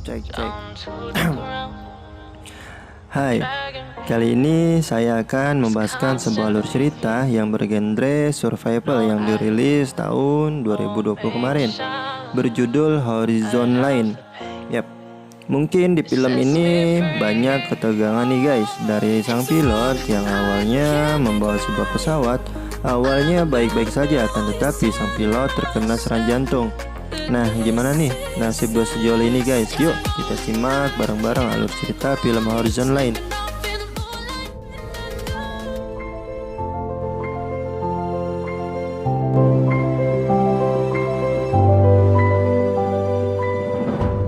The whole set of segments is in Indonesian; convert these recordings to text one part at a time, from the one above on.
Cek cek. Hai, kali ini saya akan membahaskan sebuah alur cerita yang bergenre survival yang dirilis tahun 2020 kemarin, berjudul Horizon Line. Yap, mungkin di film ini banyak ketegangan nih guys. Dari sang pilot yang awalnya membawa sebuah pesawat, awalnya baik-baik saja, akan tetapi sang pilot terkena serangan jantung. Nah, gimana nih nasib bos sejauh ini guys? Yuk kita simak bareng-bareng alur cerita film Horizon Line.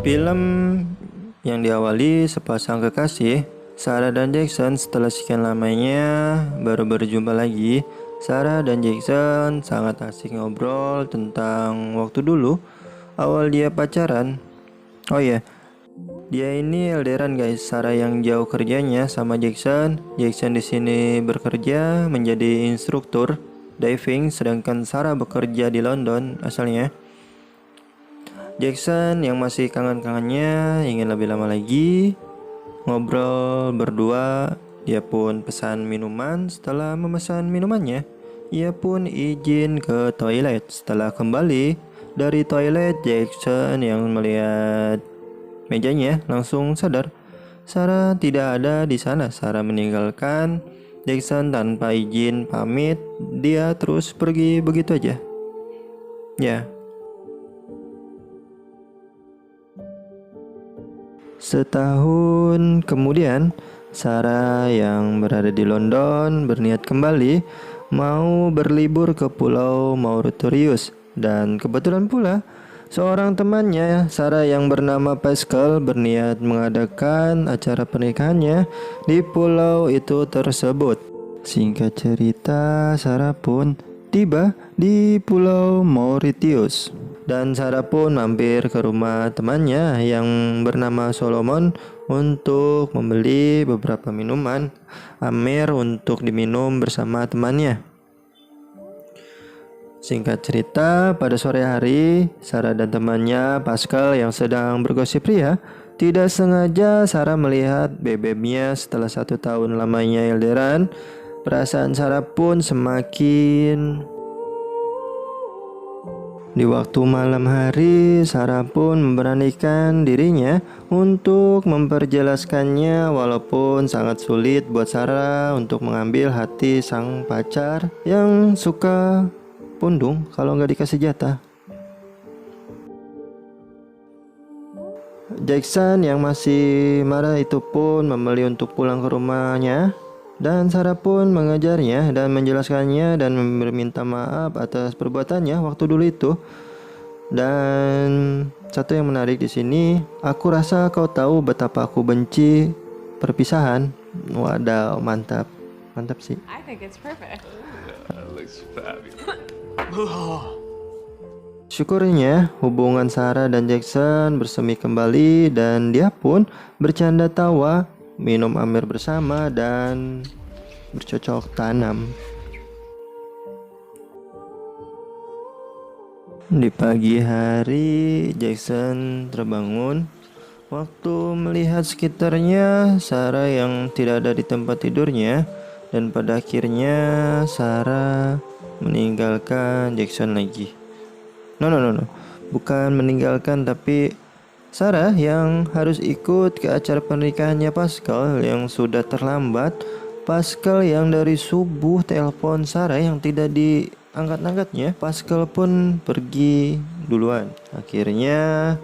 Film yang diawali sepasang kekasih, Sarah dan Jackson, setelah sekian lamanya baru berjumpa lagi. Sarah dan Jackson sangat asik ngobrol tentang waktu dulu awal dia pacaran. Oh iya, dia ini LDRan guys. Sarah yang jauh kerjanya sama Jackson. Jackson di sini bekerja menjadi instruktur diving, sedangkan Sarah bekerja di London asalnya. Jackson yang masih kangen-kangennya ingin lebih lama lagi ngobrol berdua. Dia pun pesan minuman. Setelah memesan minumannya, ia pun izin ke toilet. Setelah kembali dari toilet, Jackson yang melihat mejanya langsung sadar Sarah tidak ada di sana. Sarah meninggalkan Jackson tanpa izin pamit. Dia terus pergi begitu aja. Ya. Setahun kemudian, Sarah yang berada di London berniat kembali mau berlibur ke Pulau Mauritius. Dan kebetulan pula seorang temannya, Sarah yang bernama Pascal, berniat mengadakan acara pernikahannya di pulau itu tersebut. Singkat cerita, Sarah pun tiba di Pulau Mauritius. Dan Sarah pun mampir ke rumah temannya yang bernama Solomon untuk membeli beberapa minuman Amer untuk diminum bersama temannya. Singkat cerita, pada sore hari, Sarah dan temannya Pascal yang sedang bergosip ria, tidak sengaja Sarah melihat bebeknya setelah 1 tahun lamanya LDRan. Perasaan Sarah pun semakin. Di waktu malam hari, Sarah pun memberanikan dirinya untuk memperjelaskannya, walaupun sangat sulit buat Sarah untuk mengambil hati sang pacar yang suka pundung kalau nggak dikasih jatah. Jackson yang masih marah itu pun memilih untuk pulang ke rumahnya, dan Sarah pun mengejarnya dan menjelaskannya dan meminta maaf atas perbuatannya waktu dulu itu. Dan satu yang menarik di sini, aku rasa kau tahu betapa aku benci perpisahan. Wadaw, mantap, mantap sih. I think it's perfect. That looks fabulous. Syukurnya hubungan Sarah dan Jackson bersemi kembali, dan dia pun bercanda tawa, minum Amer bersama, dan bercocok tanam. Di pagi hari, Jackson terbangun waktu melihat sekitarnya Sarah yang tidak ada di tempat tidurnya, dan pada akhirnya Sarah meninggalkan Jackson lagi. No, bukan meninggalkan, tapi Sarah yang harus ikut ke acara pernikahannya Pascal yang sudah terlambat. Pascal yang dari subuh telepon Sarah yang tidak diangkat-angkatnya. Pascal pun pergi duluan. Akhirnya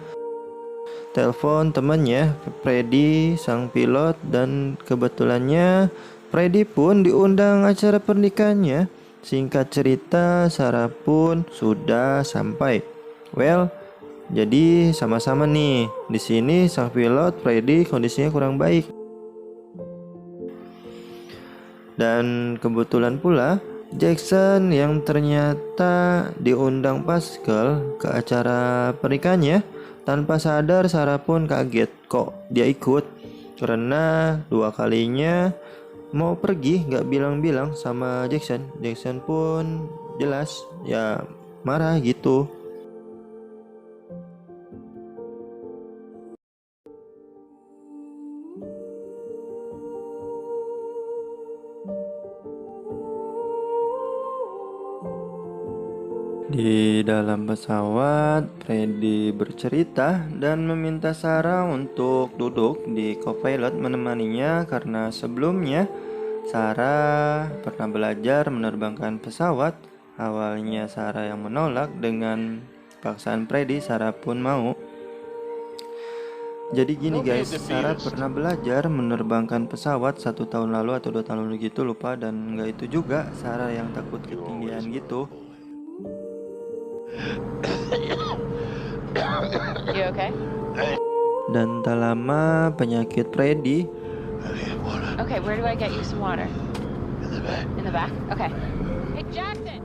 telepon temannya Freddy, sang pilot, dan kebetulannya Freddy pun diundang acara pernikahannya. Singkat cerita, Sarah pun sudah sampai. Well, jadi sama-sama nih. Di sini sang pilot Freddy kondisinya kurang baik. Dan kebetulan pula Jackson yang ternyata diundang Pascal ke acara pernikahannya. Tanpa sadar Sarah pun kaget kok dia ikut, karena 2 kalinya mau pergi gak bilang-bilang sama Jackson. Jackson pun jelas ya marah gitu. Di dalam pesawat, Freddy bercerita dan meminta Sarah untuk duduk di co-pilot menemaninya karena sebelumnya Sarah pernah belajar menerbangkan pesawat. Awalnya Sarah yang menolak, dengan paksaan Freddy Sarah pun mau. Jadi gini guys, Sarah pernah belajar menerbangkan pesawat 1 tahun lalu atau 2 tahun lalu gitu, lupa. Dan nggak itu juga, Sarah yang takut ketinggian gitu. You okay? Dan tak lama penyakit Freddy Okay, where do I get you some water? In the back. In the back? Okay. Hey, Jackson!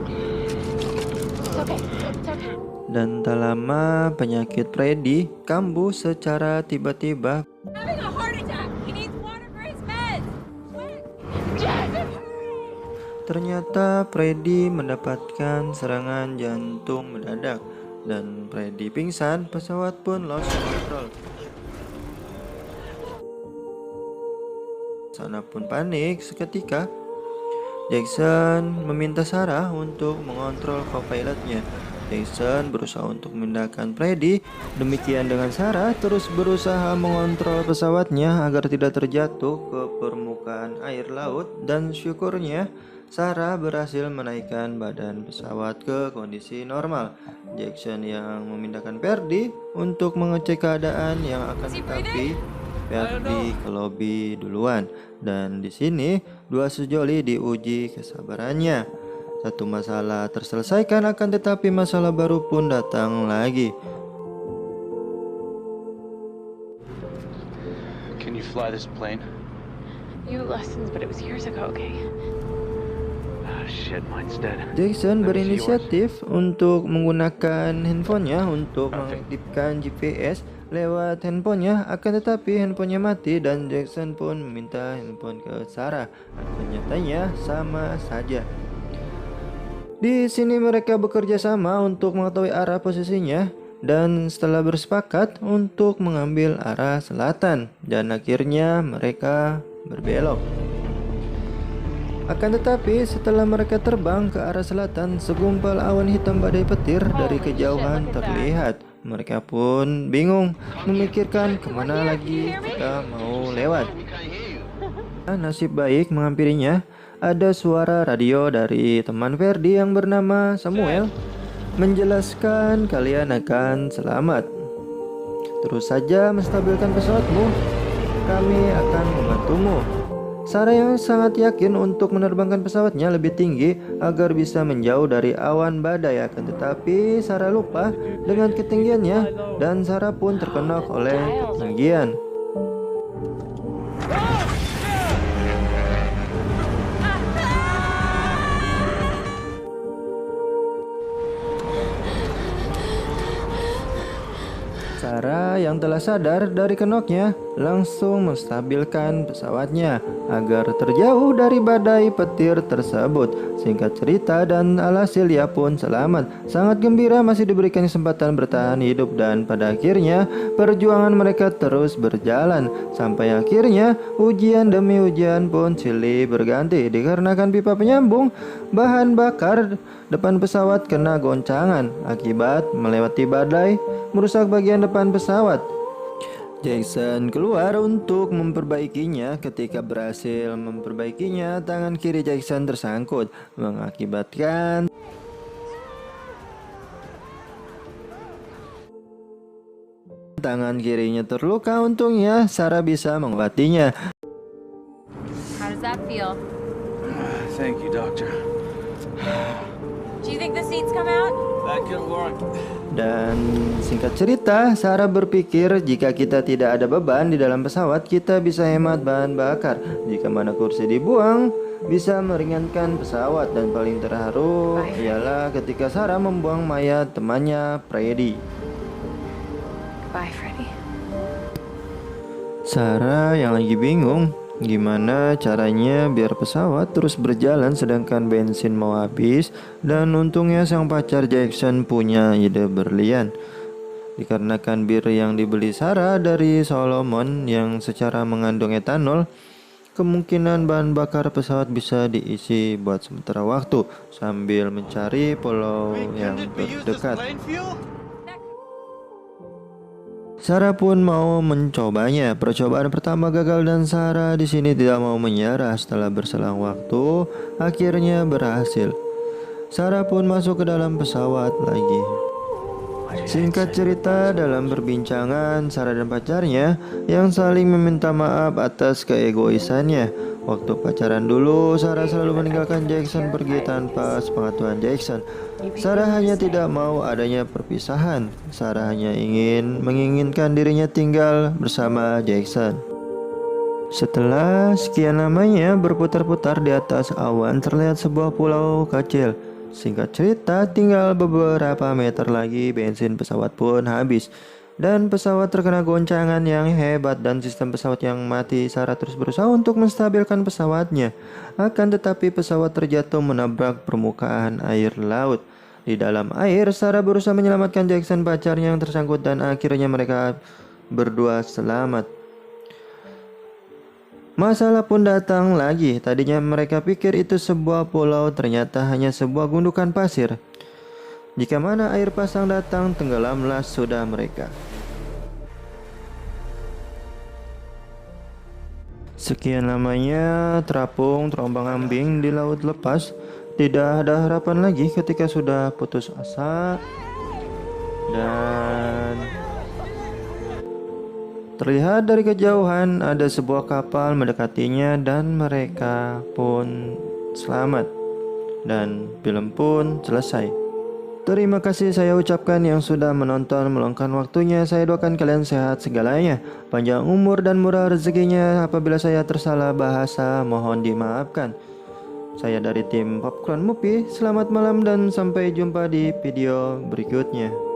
It's okay. It's okay. dan tak lama penyakit Freddy kambuh secara tiba-tiba. Having a heart attack! He needs water for his meds! Quick! Jackson! Ternyata Freddy mendapatkan serangan jantung mendadak dan Freddy pingsan. Pesawat pun lost control. Sana pun panik seketika. Jackson meminta Sarah untuk mengontrol co-pilotnya. Jackson berusaha untuk memindahkan Freddy. Demikian dengan Sarah terus berusaha mengontrol pesawatnya agar tidak terjatuh ke permukaan air laut, dan syukurnya Sarah berhasil menaikkan badan pesawat ke kondisi normal. Jackson yang memindahkan Freddy untuk mengecek keadaan, yang akan tetapi Freddy ke lobi duluan. Dan di sini dua sejoli diuji kesabarannya. Satu masalah terselesaikan, akan tetapi masalah baru pun datang lagi. Can you fly this plane? You lessons, but it was years ago, okay? Ah, shit, mine's dead. Jackson Let me see yours. berinisiatif untuk menggunakan handphonenya untuk Perfect. mengaktifkan GPS lewat handphonenya, akan tetapi handphonenya mati dan Jackson pun meminta handphone ke Sarah. Ternyatanya sama saja. Di sini mereka bekerja sama untuk mengetahui arah posisinya dan setelah bersepakat untuk mengambil arah selatan, dan akhirnya mereka berbelok. Akan tetapi setelah mereka terbang ke arah selatan, segumpal awan hitam badai petir dari kejauhan terlihat. Mereka pun bingung memikirkan kemana lagi kita mau lewat. Nasib baik menghampirinya. Ada suara radio dari teman Freddy yang bernama Samuel menjelaskan kalian akan selamat. Terus saja menstabilkan pesawatmu, kami akan membantumu. Sarah yang sangat yakin untuk menerbangkan pesawatnya lebih tinggi agar bisa menjauh dari awan badai, akan tetapi Sarah lupa dengan ketinggiannya dan Sarah pun terkenok oleh ketinggian. Sarah yang telah sadar dari kenoknya langsung menstabilkan pesawatnya agar terjauh dari badai petir tersebut. Singkat cerita dan alhasil ia pun selamat. Sangat gembira masih diberikan kesempatan bertahan hidup, dan pada akhirnya perjuangan mereka terus berjalan sampai akhirnya ujian demi ujian pun silih berganti dikarenakan pipa penyambung bahan bakar depan pesawat kena goncangan akibat melewati badai merusak bagian depan pesawat. Jackson keluar untuk memperbaikinya. Ketika berhasil memperbaikinya, tangan kiri Jackson tersangkut mengakibatkan tangan kirinya terluka. Untungnya Sarah bisa mengobatinya. How does that feel? Thank you, doctor. Do you think the seats come out? That can work. Dan singkat cerita, Sarah berpikir jika kita tidak ada beban di dalam pesawat, kita bisa hemat bahan bakar. Jika mana kursi dibuang, bisa meringankan pesawat. Dan paling terharu ialah ketika Sarah membuang mayat temannya Freddy. Bye, Freddy. Sarah yang lagi bingung gimana caranya biar pesawat terus berjalan sedangkan bensin mau habis, dan untungnya sang pacar Jackson punya ide brilian. Dikarenakan bir yang dibeli Sarah dari Solomon yang secara mengandung etanol, kemungkinan bahan bakar pesawat bisa diisi buat sementara waktu sambil mencari pulau yang terdekat. Sarah pun mau mencobanya. Percobaan pertama gagal dan Sarah di sini tidak mau menyerah. Setelah berselang waktu, akhirnya berhasil. Sarah pun masuk ke dalam pesawat lagi. Singkat cerita, dalam perbincangan, Sarah dan pacarnya yang saling meminta maaf atas keegoisannya. Waktu pacaran dulu, Sarah selalu meninggalkan Jackson pergi tanpa sepengetahuan Jackson. Sarah hanya tidak mau adanya perpisahan. Sarah hanya menginginkan dirinya tinggal bersama Jackson. Setelah sekian lamanya berputar-putar di atas awan, terlihat sebuah pulau kecil. Singkat cerita, tinggal beberapa meter lagi bensin pesawat pun habis dan pesawat terkena goncangan yang hebat dan sistem pesawat yang mati. Sarah terus berusaha untuk menstabilkan pesawatnya. Akan tetapi pesawat terjatuh menabrak permukaan air laut. Di dalam air, Sarah berusaha menyelamatkan Jackson pacarnya yang tersangkut dan akhirnya mereka berdua selamat. Masalah pun datang lagi. Tadinya mereka pikir itu sebuah pulau, ternyata hanya sebuah gundukan pasir. Jika mana air pasang datang, tenggelamlah sudah mereka. Sekian lamanya terapung terombang-ambing di laut lepas. Tidak ada harapan lagi ketika sudah putus asa. Dan terlihat dari kejauhan ada sebuah kapal mendekatinya dan mereka pun selamat. Dan film pun selesai. Terima kasih saya ucapkan yang sudah menonton meluangkan waktunya. Saya doakan kalian sehat segalanya, panjang umur dan murah rezekinya. Apabila saya tersalah bahasa, mohon dimaafkan. Saya dari tim Popcorn Movie, selamat malam dan sampai jumpa di video berikutnya.